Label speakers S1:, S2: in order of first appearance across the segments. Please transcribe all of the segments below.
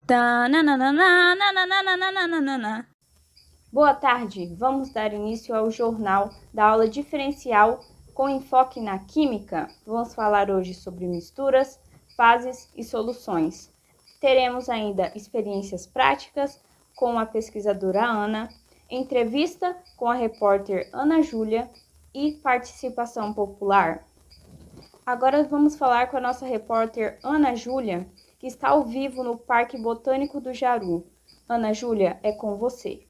S1: Tananana. Boa tarde, vamos dar início ao jornal da aula diferencial com enfoque na química. Vamos falar hoje sobre misturas, fases e soluções. Teremos ainda experiências práticas com a pesquisadora Ana, entrevista com a repórter Ana Júlia e participação popular. Agora vamos falar com a nossa repórter Ana Júlia, que está ao vivo no Parque Botânico do Jaru. Ana Júlia, é com você.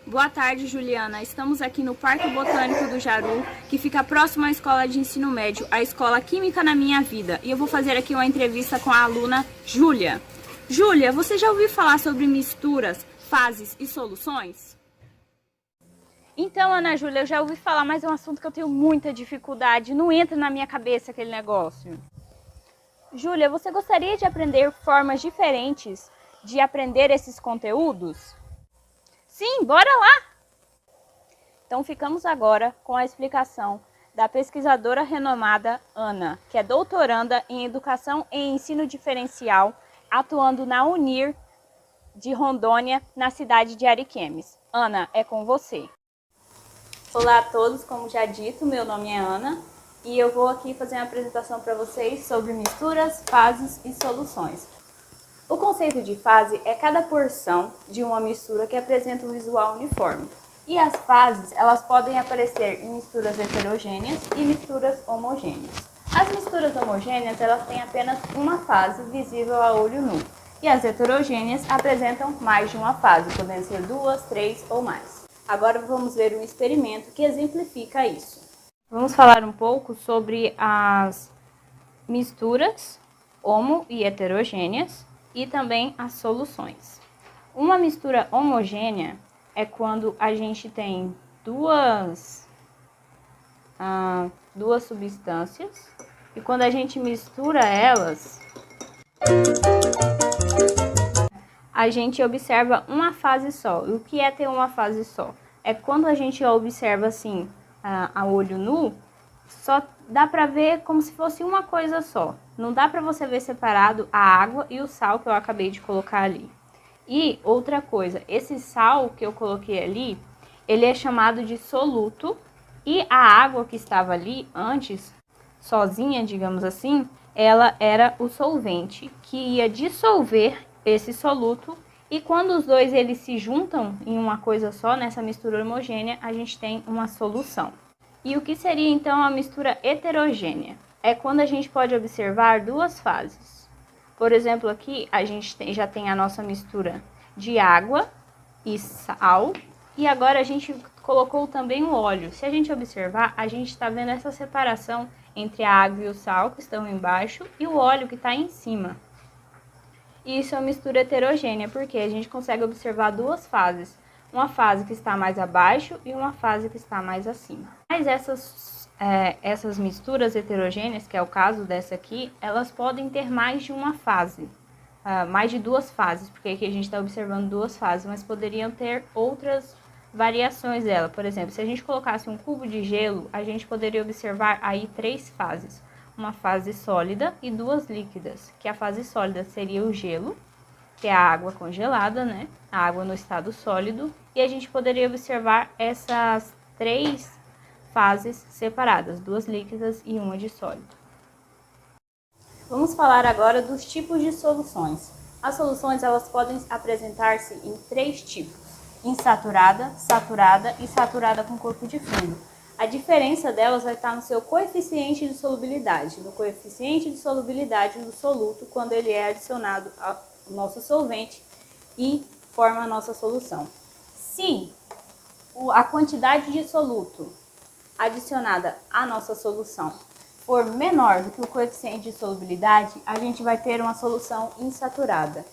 S2: Boa tarde, Juliana. Estamos aqui no Parque Botânico do Jaru, que fica próximo à escola de ensino médio, a Escola Química na Minha Vida. E eu vou fazer aqui uma entrevista com a aluna Júlia. Júlia, você já ouviu falar sobre misturas, fases e soluções?
S1: Então, Ana Júlia, eu já ouvi falar, mas é um assunto que eu tenho muita dificuldade. Não entra na minha cabeça aquele negócio. Júlia, você gostaria de aprender formas diferentes de aprender esses conteúdos? Sim, bora lá! Então, ficamos agora com a explicação da pesquisadora renomada Ana, que é doutoranda em Educação e Ensino Diferencial, atuando na UNIR de Rondônia, na cidade de Ariquemes. Ana, é com você. Olá a todos, como já dito, meu nome é Ana e eu vou aqui fazer uma apresentação para vocês sobre misturas, fases e soluções. O conceito de fase é cada porção de uma mistura que apresenta um visual uniforme. E as fases, elas podem aparecer em misturas heterogêneas e misturas homogêneas. As misturas homogêneas, elas têm apenas uma fase visível a olho nu. E as heterogêneas apresentam mais de uma fase, podendo ser 2, 3 ou mais. Agora vamos ver um experimento que exemplifica isso. Vamos falar um pouco sobre as misturas homo e heterogêneas e também as soluções. Uma mistura homogênea é quando a gente tem duas substâncias e quando a gente mistura elas, a gente observa uma fase só. E o que é ter uma fase só? É quando a gente observa assim, a olho nu, só dá para ver como se fosse uma coisa só. Não dá para você ver separado a água e o sal que eu acabei de colocar ali. E outra coisa, esse sal que eu coloquei ali, ele é chamado de soluto. E a água que estava ali antes, sozinha, digamos assim, ela era o solvente que ia dissolver esse soluto, e quando os dois eles se juntam em uma coisa só, nessa mistura homogênea, a gente tem uma solução. E o que seria então a mistura heterogênea? É quando a gente pode observar duas fases. Por exemplo, aqui a gente já tem a nossa mistura de água e sal, e agora a gente colocou também o óleo. Se a gente observar, a gente está vendo essa separação entre a água e o sal, que estão embaixo, e o óleo, que está em cima. E isso é uma mistura heterogênea, porque a gente consegue observar duas fases. Uma fase que está mais abaixo e uma fase que está mais acima. Mas essas misturas heterogêneas, que é o caso dessa aqui, elas podem ter mais de uma fase. Mais de duas fases, porque aqui a gente está observando duas fases, mas poderiam ter outras variações dela. Por exemplo, se a gente colocasse um cubo de gelo, a gente poderia observar aí três fases. Uma fase sólida e duas líquidas, que a fase sólida seria o gelo, que é a água congelada, né? A água no estado sólido, e a gente poderia observar essas três fases separadas, duas líquidas e uma de sólido. Vamos falar agora dos tipos de soluções. As soluções, elas podem apresentar-se em três tipos: insaturada, saturada e saturada com corpo de fundo. A diferença delas vai estar no seu coeficiente de solubilidade, no coeficiente de solubilidade do soluto, quando ele é adicionado ao nosso solvente e forma a nossa solução. Se a quantidade de soluto adicionada à nossa solução for menor do que o coeficiente de solubilidade, a gente vai ter uma solução insaturada.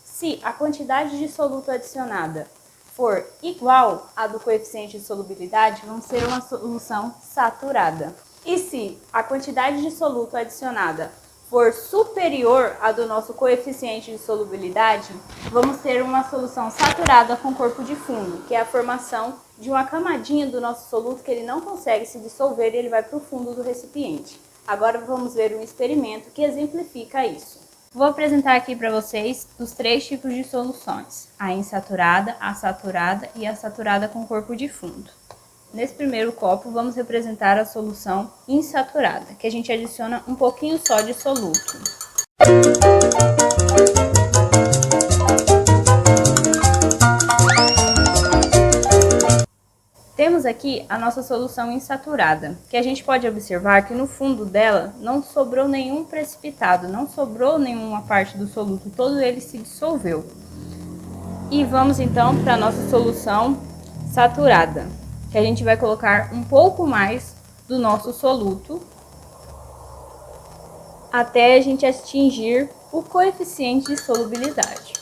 S1: Se a quantidade de soluto adicionada for igual à do coeficiente de solubilidade, vamos ter uma solução saturada. E se a quantidade de soluto adicionada for superior à do nosso coeficiente de solubilidade, vamos ter uma solução saturada com corpo de fundo, que é a formação de uma camadinha do nosso soluto que ele não consegue se dissolver e ele vai para o fundo do recipiente. Agora vamos ver um experimento que exemplifica isso. Vou apresentar aqui para vocês os 3 tipos de soluções: a insaturada, a saturada e a saturada com corpo de fundo. Nesse primeiro copo, vamos representar a solução insaturada, que a gente adiciona um pouquinho só de soluto. Temos aqui a nossa solução insaturada, que a gente pode observar que no fundo dela não sobrou nenhum precipitado, não sobrou nenhuma parte do soluto, todo ele se dissolveu. E vamos então para a nossa solução saturada, que a gente vai colocar um pouco mais do nosso soluto até a gente atingir o coeficiente de solubilidade.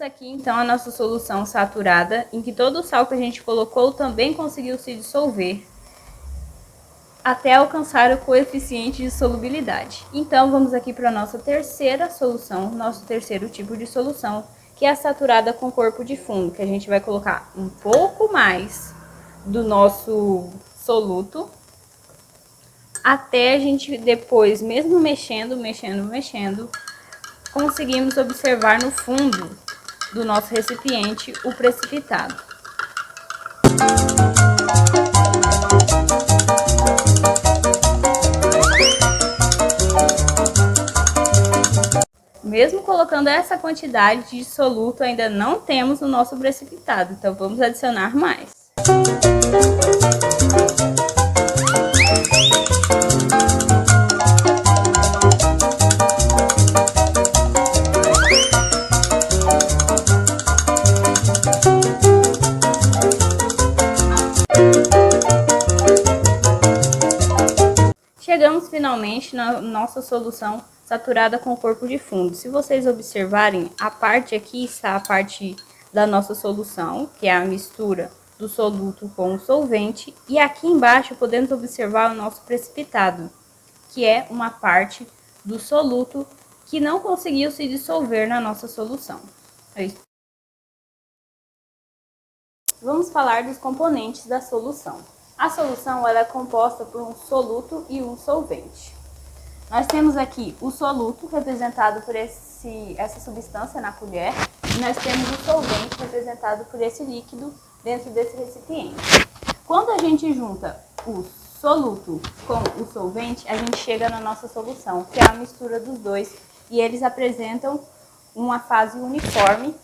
S1: Aqui então a nossa solução saturada, em que todo o sal que a gente colocou também conseguiu se dissolver até alcançar o coeficiente de solubilidade. Então vamos aqui para a nossa terceira solução, nosso terceiro tipo de solução, que é a saturada com corpo de fundo, que a gente vai colocar um pouco mais do nosso soluto até a gente depois, mesmo mexendo, conseguimos observar no fundo do nosso recipiente o precipitado. Mesmo colocando essa quantidade de soluto, ainda não temos o nosso precipitado, então vamos adicionar mais. Chegamos finalmente na nossa solução saturada com corpo de fundo. Se vocês observarem, a parte aqui está a parte da nossa solução, que é a mistura do soluto com o solvente, e aqui embaixo podemos observar o nosso precipitado, que é uma parte do soluto que não conseguiu se dissolver na nossa solução. Vamos falar dos componentes da solução. A solução ela é composta por um soluto e um solvente. Nós temos aqui o soluto, representado por essa substância na colher, e nós temos o solvente, representado por esse líquido dentro desse recipiente. Quando a gente junta o soluto com o solvente, a gente chega na nossa solução, que é a mistura dos dois, e eles apresentam uma fase uniforme,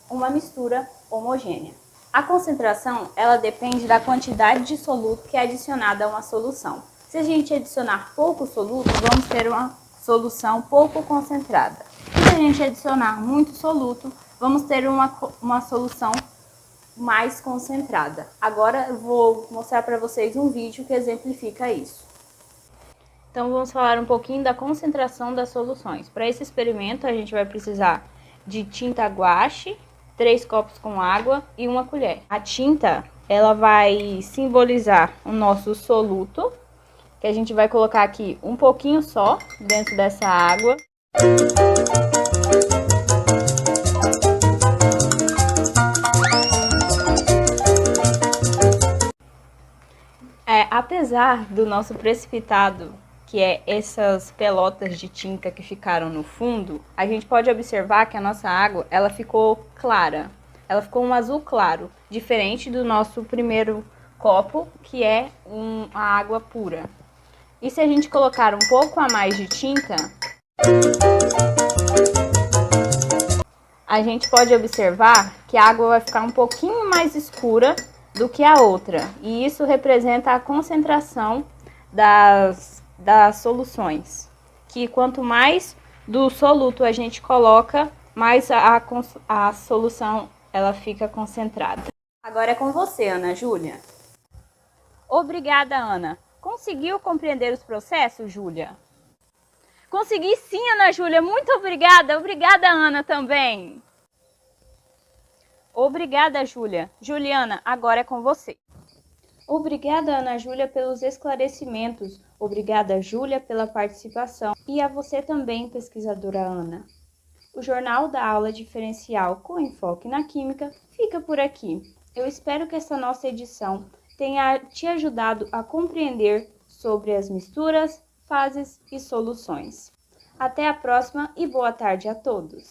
S1: uma mistura homogênea. A concentração, ela depende da quantidade de soluto que é adicionada a uma solução. Se a gente adicionar pouco soluto, vamos ter uma solução pouco concentrada. E se a gente adicionar muito soluto, vamos ter uma solução mais concentrada. Agora eu vou mostrar para vocês um vídeo que exemplifica isso. Então vamos falar um pouquinho da concentração das soluções. Para esse experimento a gente vai precisar de tinta guache, 3 copos com água e 1 colher. A tinta, ela vai simbolizar o nosso soluto, que a gente vai colocar aqui um pouquinho só dentro dessa água. Apesar do nosso precipitado, que é essas pelotas de tinta que ficaram no fundo, a gente pode observar que a nossa água, ela ficou clara. Ela ficou um azul claro, diferente do nosso primeiro copo, que é a água pura. E se a gente colocar um pouco a mais de tinta, a gente pode observar que a água vai ficar um pouquinho mais escura do que a outra. E isso representa a concentração das soluções, que quanto mais do soluto a gente coloca, mais a solução ela fica concentrada. Agora é com você, Ana Júlia. Obrigada, Ana. Conseguiu compreender os processos, Júlia? Consegui sim, Ana Júlia. Muito obrigada. Obrigada, Ana, também. Obrigada, Júlia. Juliana, agora é com você. Obrigada, Ana Júlia, pelos esclarecimentos. Obrigada, Júlia, pela participação. E a você também, pesquisadora Ana. O Jornal da Aula Diferencial com enfoque na Química fica por aqui. Eu espero que essa nossa edição tenha te ajudado a compreender sobre as misturas, fases e soluções. Até a próxima e boa tarde a todos!